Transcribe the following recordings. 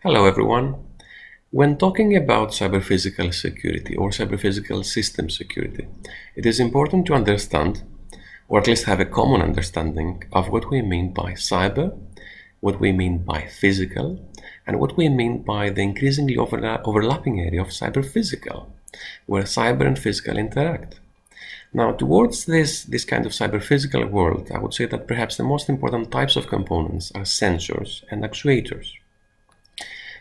Hello everyone. When talking about cyber-physical security or cyber-physical system security, it is important to understand, or at least have a common understanding of what we mean by cyber, what we mean by physical, and what we mean by the increasingly overlapping area of cyber-physical, where cyber and physical interact. Now, towards this kind of cyber-physical world, I would say that perhaps the most important types of components are sensors and actuators.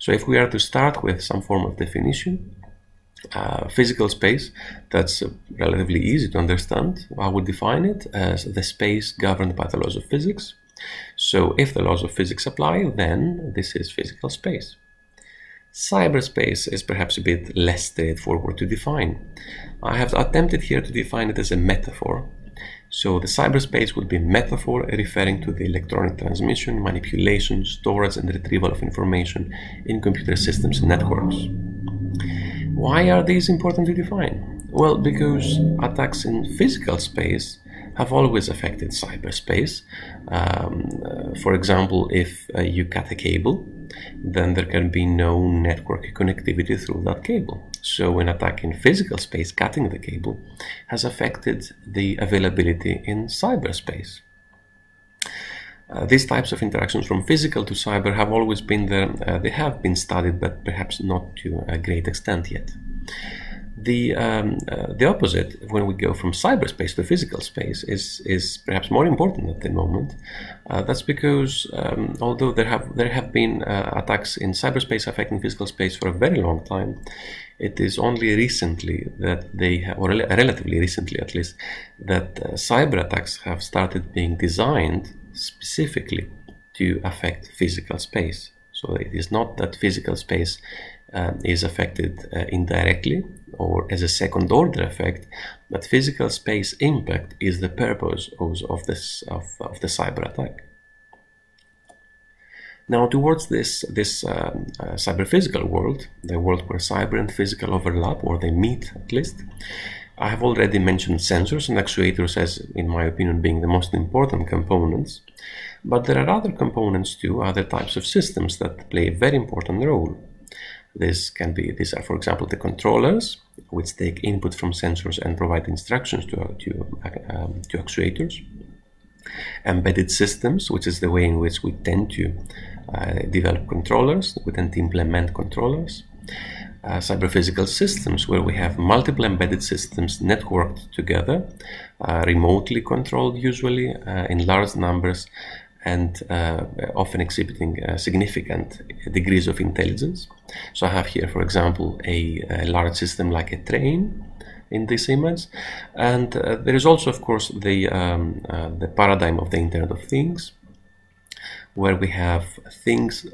So if we are to start with some form of definition, physical space, that's relatively easy to understand. I would define it as the space governed by the laws of physics. So if the laws of physics apply, then this is physical space. Cyberspace is perhaps a bit less straightforward to define. I have attempted here to define it as a metaphor. So the cyberspace would be a metaphor referring to the electronic transmission, manipulation, storage and retrieval of information in computer systems and networks. Why are these important to define? Well, because attacks in physical space have always affected cyberspace. For example, if you cut a cable, then there can be no network connectivity through that cable. So an attack in physical space, cutting the cable, has affected the availability in cyberspace. These types of interactions from physical to cyber have always been there. They have been studied, but perhaps not to a great extent yet. The opposite, when we go from cyberspace to physical space, is perhaps more important at the moment. That's because although there have been attacks in cyberspace affecting physical space for a very long time, it is only recently that they have, or relatively recently at least, that cyber attacks have started being designed specifically to affect physical space. So it is not that physical space is affected indirectly or as a second order effect, but physical space impact is the purpose of the cyber attack. Now, towards this cyber-physical world, the world where cyber and physical overlap, or they meet at least, I have already mentioned sensors and actuators as, in my opinion, being the most important components. But there are other components too, other types of systems that play a very important role. These are, for example, the controllers, which take input from sensors and provide instructions to actuators. Embedded systems, which is the way in which we tend to develop controllers, we tend to implement controllers. Cyber-physical systems, where we have multiple embedded systems networked together, remotely controlled usually, in large numbers, and often exhibiting significant degrees of intelligence. So I have here, for example, a large system like a train in this image, and there is also, of course, the paradigm of the Internet of Things, where we have things,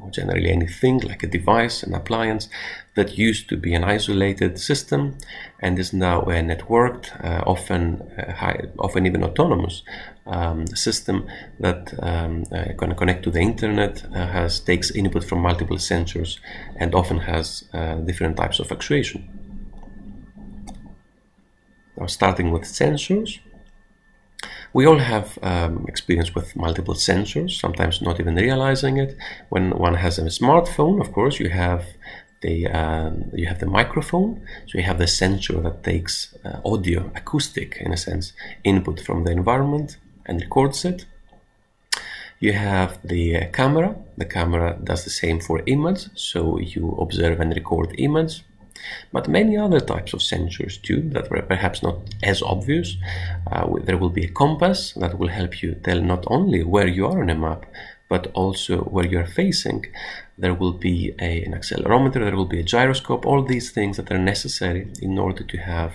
generally anything like a device, an appliance, that used to be an isolated system and is now a networked, often even autonomous system that can connect to the internet, takes input from multiple sensors, and often has different types of actuation. Now, starting with sensors, we all have experience with multiple sensors, sometimes not even realizing it. When one has a smartphone, of course, you have the microphone, so you have the sensor that takes audio, acoustic in a sense, input from the environment and records it. You have the camera. The camera does the same for image, so you observe and record image. But many other types of sensors too that were perhaps not as obvious. There will be a compass that will help you tell not only where you are on a map, but also where you are facing. There will be an accelerometer, there will be a gyroscope, all these things that are necessary in order to have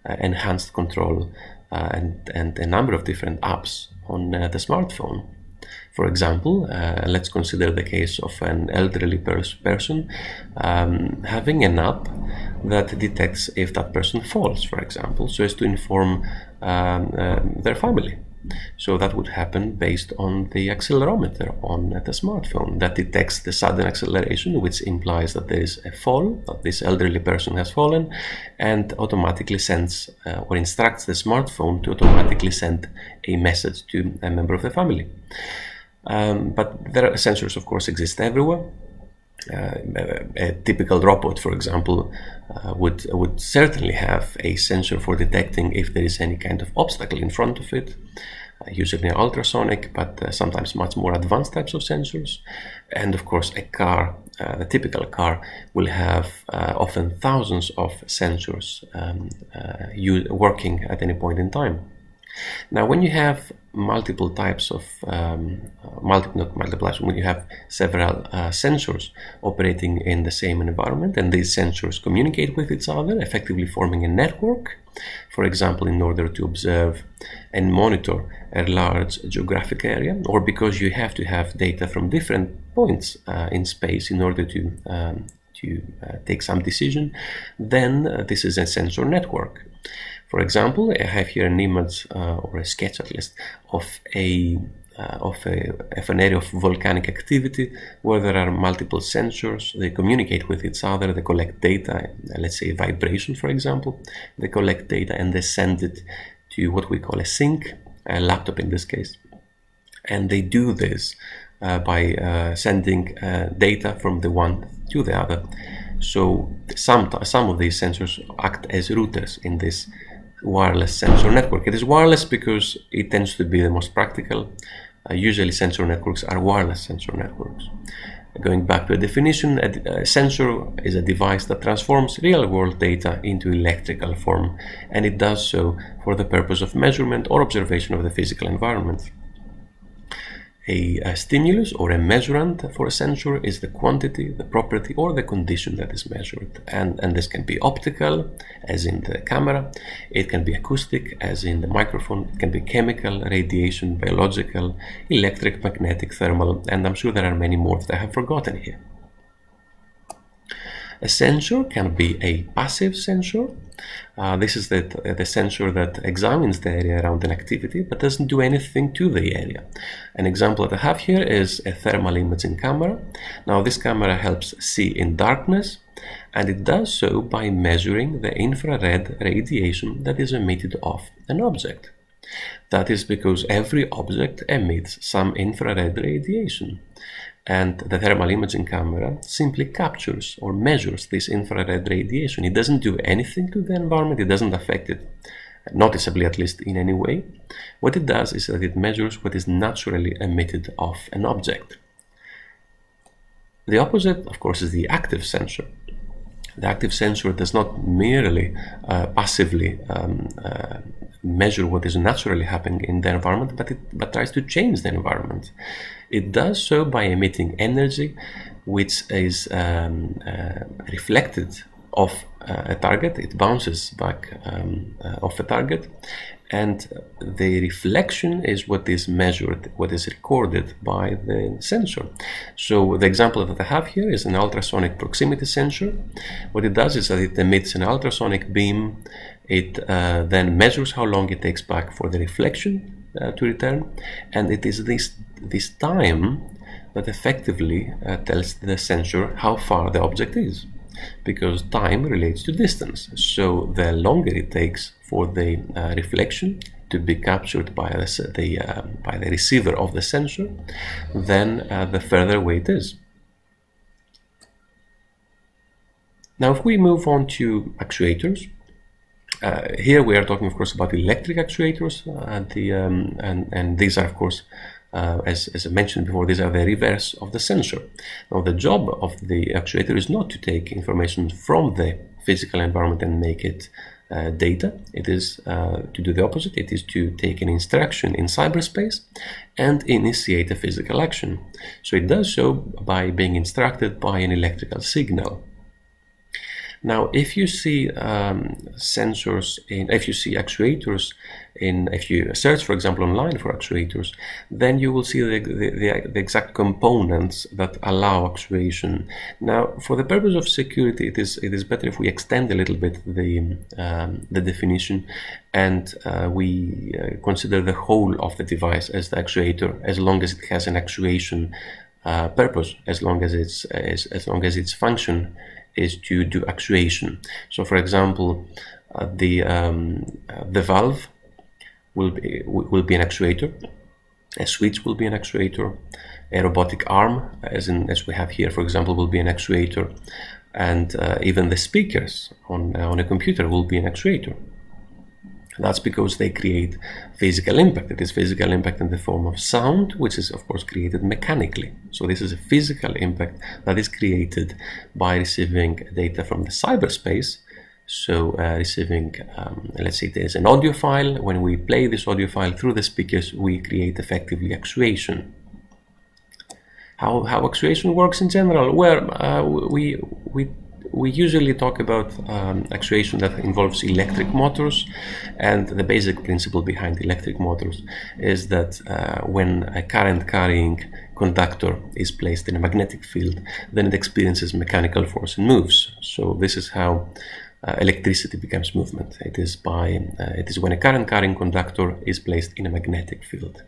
enhanced control and a number of different apps on the smartphone. For example, let's consider the case of an elderly person having an app that detects if that person falls, for example, so as to inform their family. So that would happen based on the accelerometer on the smartphone that detects the sudden acceleration, which implies that there is a fall, that this elderly person has fallen, and automatically sends or instructs the smartphone to automatically send a message to a member of the family. But there are sensors, of course, exist everywhere. A typical robot, for example, would certainly have a sensor for detecting if there is any kind of obstacle in front of it, usually ultrasonic, but sometimes much more advanced types of sensors. And of course, a car, the typical car, will have often thousands of sensors working at any point in time. Now, when you have multiple types of, when you have several sensors operating in the same environment, and these sensors communicate with each other, effectively forming a network, for example, in order to observe and monitor a large geographic area, or because you have to have data from different points in space in order to take some decision, then this is a sensor network. For example, I have here an image or a sketch, at least, of an area of volcanic activity where there are multiple sensors. They communicate with each other. They collect data, let's say vibration, for example. They collect data and they send it to what we call a sink, a laptop in this case. And they do this by sending data from the one to the other. So some of these sensors act as routers in this wireless sensor network. It is wireless because it tends to be the most practical. Usually sensor networks are wireless sensor networks. Going back to a definition, a sensor is a device that transforms real-world data into electrical form, and it does so for the purpose of measurement or observation of the physical environment. A stimulus or a measurand for a sensor is the quantity, the property, or the condition that is measured. And this can be optical, as in the camera. It can be acoustic, as in the microphone. It can be chemical, radiation, biological, electric, magnetic, thermal, and I'm sure there are many more that I have forgotten here. A sensor can be a passive sensor. This is the sensor that examines the area around an activity but doesn't do anything to the area. An example that I have here is a thermal imaging camera. Now this camera helps see in darkness, and it does so by measuring the infrared radiation that is emitted off an object. That is because every object emits some infrared radiation. And the thermal imaging camera simply captures or measures this infrared radiation. It doesn't do anything to the environment. It doesn't affect it noticeably, at least in any way. What it does is that it measures what is naturally emitted off an object. The opposite, of course, is the active sensor. The active sensor does not merely passively measure what is naturally happening in the environment, but tries to change the environment. It does so by emitting energy which is reflected off a target. It bounces back off a target, and the reflection is what is measured, what is recorded by the sensor. So the example that I have here is an ultrasonic proximity sensor. What it does is that it emits an ultrasonic beam. It then measures how long it takes back for the reflection to return, and it is this time that effectively tells the sensor how far the object is, because time relates to distance. So the longer it takes for the reflection to be captured by the receiver of the sensor, then the further away it is. Now, if we move on to actuators, here we are talking, of course, about electric actuators, and these are, of course, as I mentioned before, these are the reverse of the sensor. Now, the job of the actuator is not to take information from the physical environment and make it data. It is to do the opposite. It is to take an instruction in cyberspace and initiate a physical action. So it does so by being instructed by an electrical signal. Now, if you see actuators if you search, for example, online for actuators, then you will see the exact components that allow actuation. Now, for the purpose of security, it is better if we extend a little bit the definition, and we consider the whole of the device as the actuator, as long as it has an actuation purpose, as long as its function is to do actuation. So, for example, the valve will be an actuator, A switch will be an actuator. A robotic arm, as we have here, for example, will be an actuator. And even the speakers on a computer will be an actuator. That's because they create physical impact. It is physical impact in the form of sound, which is of course created mechanically. So this is a physical impact that is created by receiving data from the cyberspace. So receiving, let's say there's an audio file. When we play this audio file through the speakers, we create effectively actuation. How actuation works in general? Well, we usually talk about actuation that involves electric motors, and the basic principle behind electric motors is that when a current carrying conductor is placed in a magnetic field, then it experiences mechanical force and moves. So this is how electricity becomes movement. It is when a current carrying conductor is placed in a magnetic field.